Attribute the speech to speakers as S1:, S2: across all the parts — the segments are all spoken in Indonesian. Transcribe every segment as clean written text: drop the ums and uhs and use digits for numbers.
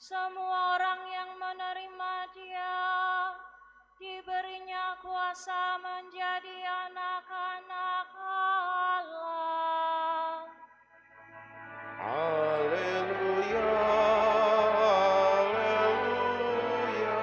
S1: Semua orang yang menerima Dia diberinya kuasa menjadi anak-anak Allah.
S2: Haleluya, haleluya,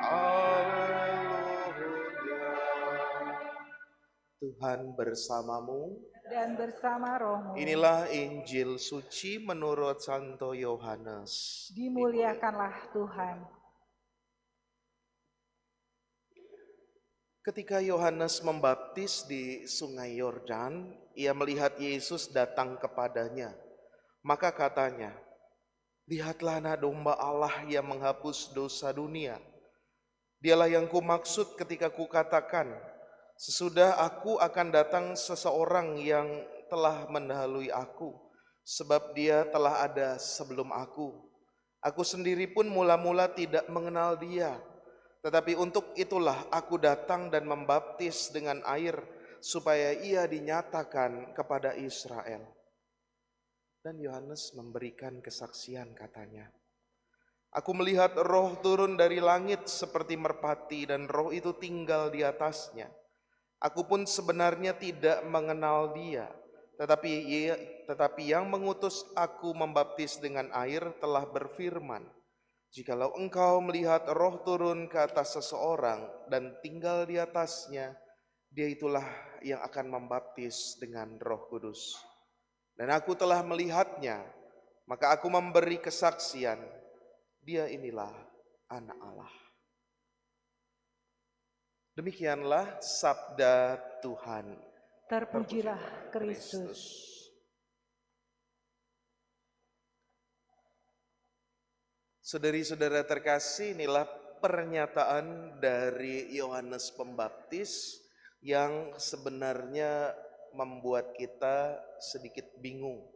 S2: haleluya. Tuhan bersamamu.
S3: Dan bersama rohmu.
S2: Inilah Injil suci menurut Santo Yohanes.
S3: Dimuliakanlah Tuhan.
S2: Ketika Yohanes membaptis di Sungai Yordan, ia melihat Yesus datang kepadanya. Maka katanya, "Lihatlah anak domba Allah yang menghapus dosa dunia. Dialah yang kumaksud ketika kukatakan, sesudah aku akan datang seseorang yang telah mendahului aku, sebab dia telah ada sebelum aku. Aku sendiri pun mula-mula tidak mengenal dia. Tetapi untuk itulah aku datang dan membaptis dengan air, supaya ia dinyatakan kepada Israel." Dan Yohanes memberikan kesaksian, katanya, "Aku melihat roh turun dari langit seperti merpati, dan roh itu tinggal di atasnya. Aku pun sebenarnya tidak mengenal dia, tetapi yang mengutus aku membaptis dengan air telah berfirman, jikalau engkau melihat roh turun ke atas seseorang dan tinggal di atasnya, dia itulah yang akan membaptis dengan Roh Kudus. Dan aku telah melihatnya, maka aku memberi kesaksian, dia inilah anak Allah." Demikianlah sabda Tuhan.
S3: Terpujilah Kristus.
S2: Saudari-saudara terkasih, inilah pernyataan dari Yohanes Pembaptis yang sebenarnya membuat kita sedikit bingung.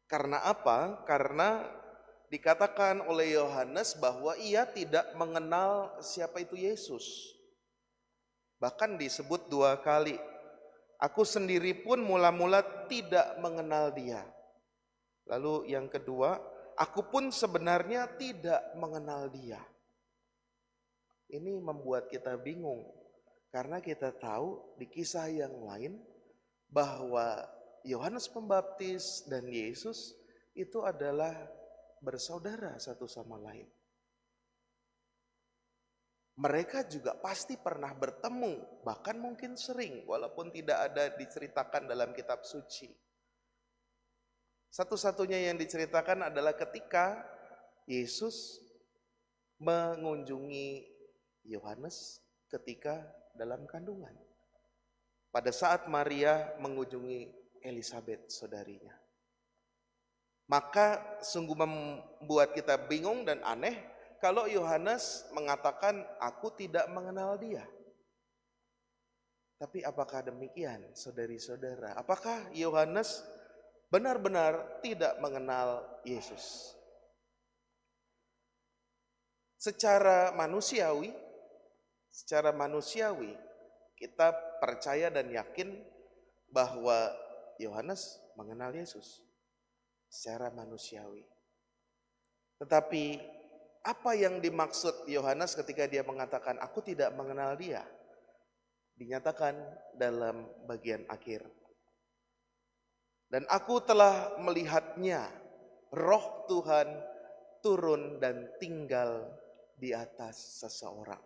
S2: Karena apa? Karena dikatakan oleh Yohanes bahwa ia tidak mengenal siapa itu Yesus. Bahkan disebut 2 kali. Aku sendiri pun mula-mula tidak mengenal dia. Lalu yang kedua, aku pun sebenarnya tidak mengenal dia. Ini membuat kita bingung. Karena kita tahu di kisah yang lain bahwa Yohanes Pembaptis dan Yesus itu adalah bersaudara satu sama lain. Mereka juga pasti pernah bertemu, bahkan mungkin sering, walaupun tidak ada diceritakan dalam kitab suci. Satu-satunya yang diceritakan adalah ketika Yesus mengunjungi Yohanes ketika dalam kandungan. Pada saat Maria mengunjungi Elisabet, saudarinya. Maka sungguh membuat kita bingung dan aneh kalau Yohanes mengatakan, "Aku tidak mengenal dia." Tapi apakah demikian, saudari-saudara? Apakah Yohanes benar-benar tidak mengenal Yesus? Secara manusiawi, kita percaya dan yakin bahwa Yohanes mengenal Yesus secara manusiawi. Tetapi apa yang dimaksud Yohanes ketika dia mengatakan aku tidak mengenal dia? Dinyatakan dalam bagian akhir. Dan aku telah melihatnya, roh Tuhan turun dan tinggal di atas seseorang.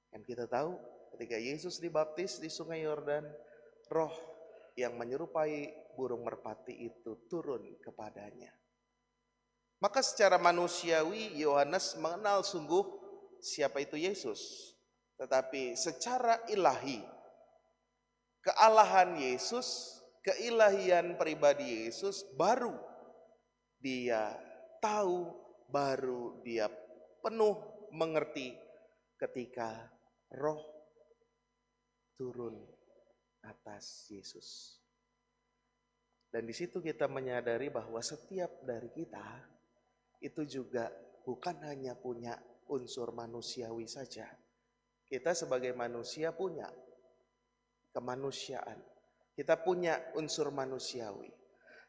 S2: Dan kita tahu ketika Yesus dibaptis di Sungai Yordan, roh yang menyerupai burung merpati itu turun kepadanya. Maka secara manusiawi Yohanes mengenal sungguh siapa itu Yesus. Tetapi secara ilahi, kealahan Yesus, keilahian pribadi Yesus baru dia tahu, baru dia penuh mengerti ketika roh turun atas Yesus. Dan di situ kita menyadari bahwa setiap dari kita itu juga bukan hanya punya unsur manusiawi saja. Kita sebagai manusia punya kemanusiaan. Kita punya unsur manusiawi.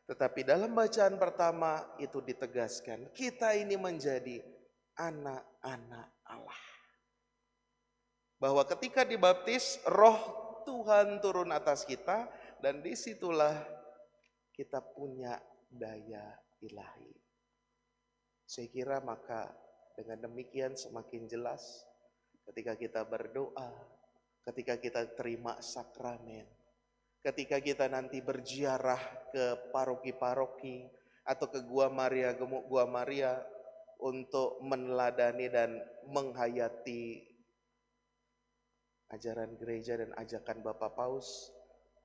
S2: Tetapi dalam bacaan pertama itu ditegaskan, kita ini menjadi anak-anak Allah. Bahwa ketika dibaptis, roh Tuhan turun atas kita, dan disitulah kita punya daya ilahi. Saya kira maka dengan demikian semakin jelas ketika kita berdoa, ketika kita terima sakramen, ketika kita nanti berziarah ke paroki-paroki atau ke Gua Maria untuk meneladani dan menghayati ajaran gereja dan ajakan Bapak Paus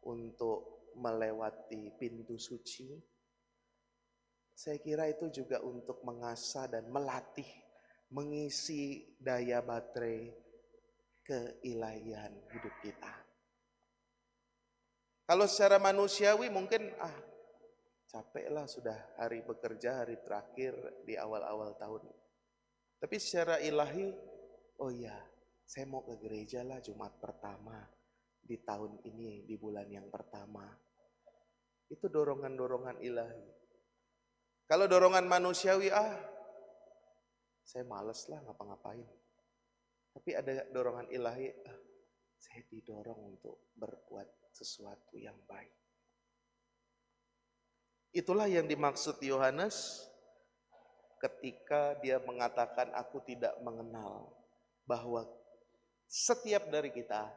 S2: untuk melewati pintu suci. Saya kira itu juga untuk mengasah dan melatih, mengisi daya baterai keilahian hidup kita. Kalau secara manusiawi mungkin capeklah sudah hari bekerja, hari terakhir di awal-awal tahun. Tapi secara ilahi, oh iya, saya mau ke gereja lah Jumat pertama di tahun ini, di bulan yang pertama. Itu dorongan-dorongan ilahi. Kalau dorongan manusiawi, saya males lah ngapa-ngapain. Tapi ada dorongan ilahi, saya didorong untuk berbuat sesuatu yang baik. Itulah yang dimaksud Yohanes ketika dia mengatakan aku tidak mengenal, bahwa setiap dari kita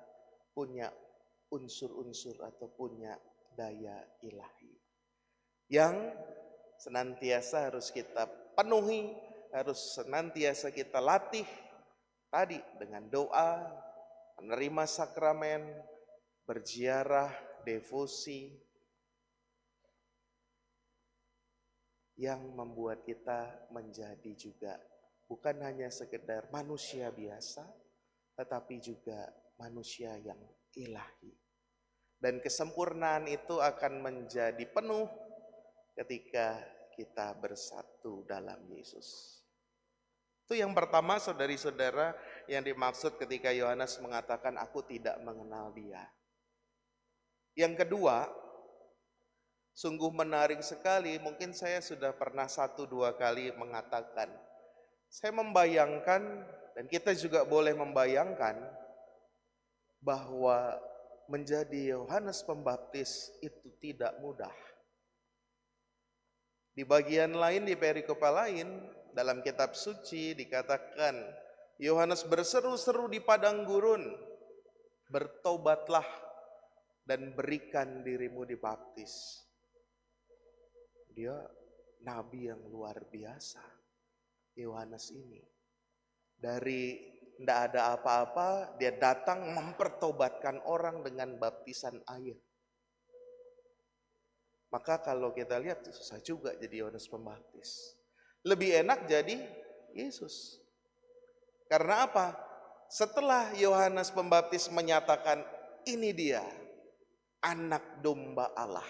S2: punya unsur-unsur atau punya daya ilahi yang senantiasa harus kita penuhi, harus senantiasa kita latih tadi dengan doa, menerima sakramen, berziarah, devosi, yang membuat kita menjadi juga bukan hanya sekedar manusia biasa, tetapi juga manusia yang ilahi. Dan kesempurnaan itu akan menjadi penuh ketika kita bersatu dalam Yesus. Itu yang pertama, saudari-saudara, yang dimaksud ketika Yohanes mengatakan aku tidak mengenal dia. Yang kedua, sungguh menarik sekali, mungkin saya sudah pernah 1-2 kali mengatakan, saya membayangkan dan kita juga boleh membayangkan bahwa menjadi Yohanes Pembaptis itu tidak mudah. Di bagian lain, di perikopa lain, dalam kitab suci dikatakan, Yohanes berseru-seru di padang gurun, bertobatlah dan berikan dirimu dibaptis. Dia nabi yang luar biasa, Yohanes ini. Dari tidak ada apa-apa, dia datang mempertobatkan orang dengan baptisan air. Maka kalau kita lihat susah juga jadi Yohanes Pembaptis. Lebih enak jadi Yesus. Karena apa? Setelah Yohanes Pembaptis menyatakan ini dia anak domba Allah.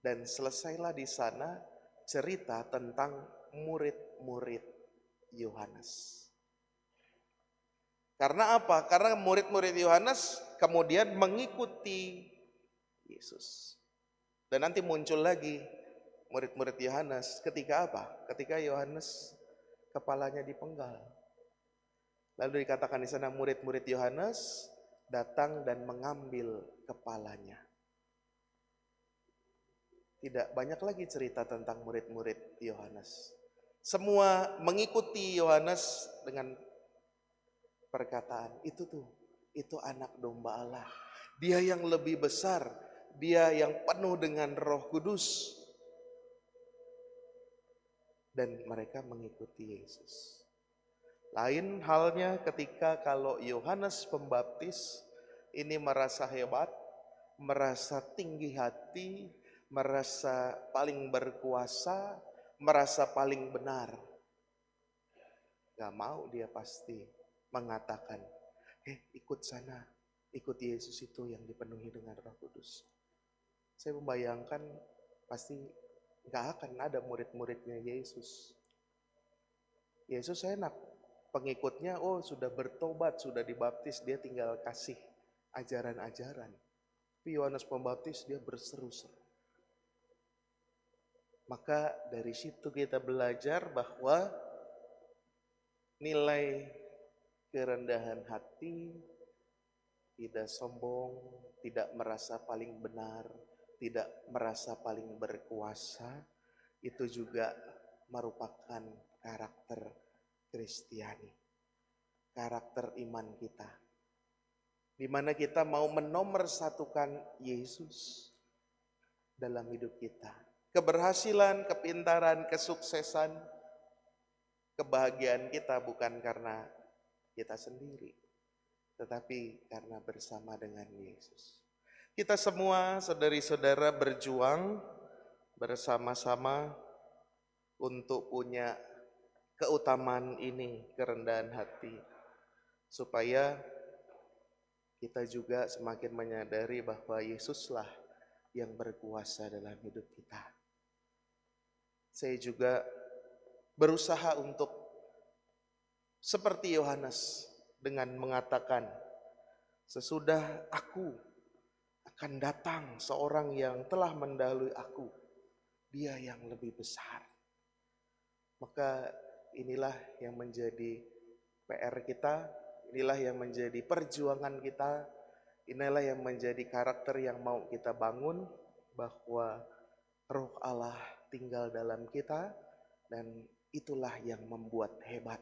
S2: Dan selesailah di sana cerita tentang murid-murid Yohanes. Karena apa? Karena murid-murid Yohanes kemudian mengikuti Yesus. Dan nanti muncul lagi murid-murid Yohanes ketika apa? Ketika Yohanes kepalanya dipenggal. Lalu dikatakan di sana murid-murid Yohanes datang dan mengambil kepalanya. Tidak banyak lagi cerita tentang murid-murid Yohanes. Semua mengikuti Yohanes dengan perkataan, itu anak domba Allah. Dia yang lebih besar, dia yang penuh dengan Roh Kudus. Dan mereka mengikuti Yesus. Lain halnya ketika kalau Yohanes Pembaptis ini merasa hebat, merasa tinggi hati, merasa paling berkuasa, merasa paling benar. Gak mau dia pasti mengatakan, ikut sana, ikut Yesus itu yang dipenuhi dengan Roh Kudus. Saya membayangkan pasti gak akan ada murid-muridnya Yesus. Yesus enak, pengikutnya sudah bertobat, sudah dibaptis, dia tinggal kasih ajaran-ajaran. Tapi Yohanes Pembaptis dia berseru-seru. Maka dari situ kita belajar bahwa nilai kerendahan hati, tidak sombong, tidak merasa paling benar, tidak merasa paling berkuasa, itu juga merupakan karakter Kristiani, karakter iman kita, di mana kita mau menomorsatukan Yesus dalam hidup kita. Keberhasilan, kepintaran, kesuksesan, kebahagiaan kita bukan karena kita sendiri, tetapi karena bersama dengan Yesus. Kita semua saudari-saudara berjuang bersama-sama untuk punya keutamaan ini, kerendahan hati, supaya kita juga semakin menyadari bahwa Yesuslah yang berkuasa dalam hidup kita. Saya juga berusaha untuk seperti Yohanes dengan mengatakan, sesudah aku akan datang seorang yang telah mendahului aku, dia yang lebih besar. Maka inilah yang menjadi PR kita, inilah yang menjadi perjuangan kita, inilah yang menjadi karakter yang mau kita bangun, bahwa Roh Allah tinggal dalam kita, dan itulah yang membuat hebat,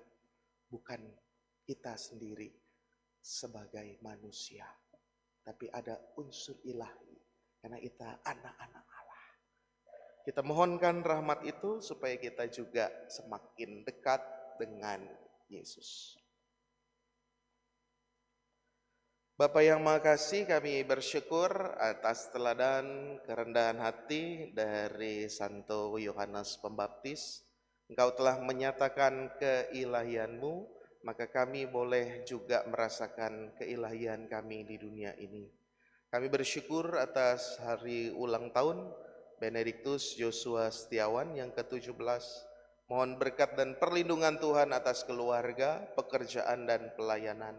S2: bukan kita sendiri sebagai manusia, tapi ada unsur ilahi, karena kita anak-anak Allah. Kita mohonkan rahmat itu supaya kita juga semakin dekat dengan Yesus. Bapa yang Maha Kasih, kami bersyukur atas teladan kerendahan hati dari Santo Yohanes Pembaptis. Engkau telah menyatakan keilahian-Mu, maka kami boleh juga merasakan keilahian kami di dunia ini. Kami bersyukur atas hari ulang tahun Benediktus Yosua Setiawan yang ke-17. Mohon berkat dan perlindungan Tuhan atas keluarga, pekerjaan dan pelayanan.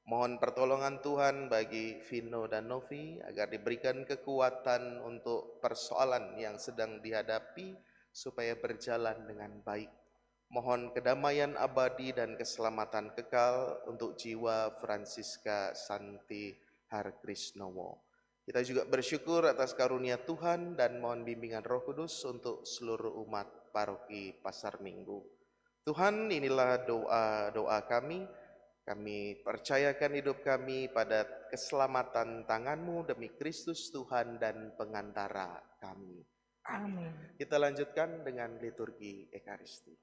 S2: Mohon pertolongan Tuhan bagi Vino dan Novi agar diberikan kekuatan untuk persoalan yang sedang dihadapi supaya berjalan dengan baik. Mohon kedamaian abadi dan keselamatan kekal untuk jiwa Francisca Santi Harkrisnowo. Kita juga bersyukur atas karunia Tuhan dan mohon bimbingan Roh Kudus untuk seluruh umat paroki Pasar Minggu. Tuhan, inilah doa kami. Kami percayakan hidup kami pada keselamatan tangan-Mu demi Kristus Tuhan dan pengantara kami. Amin. Kita lanjutkan dengan liturgi Ekaristi.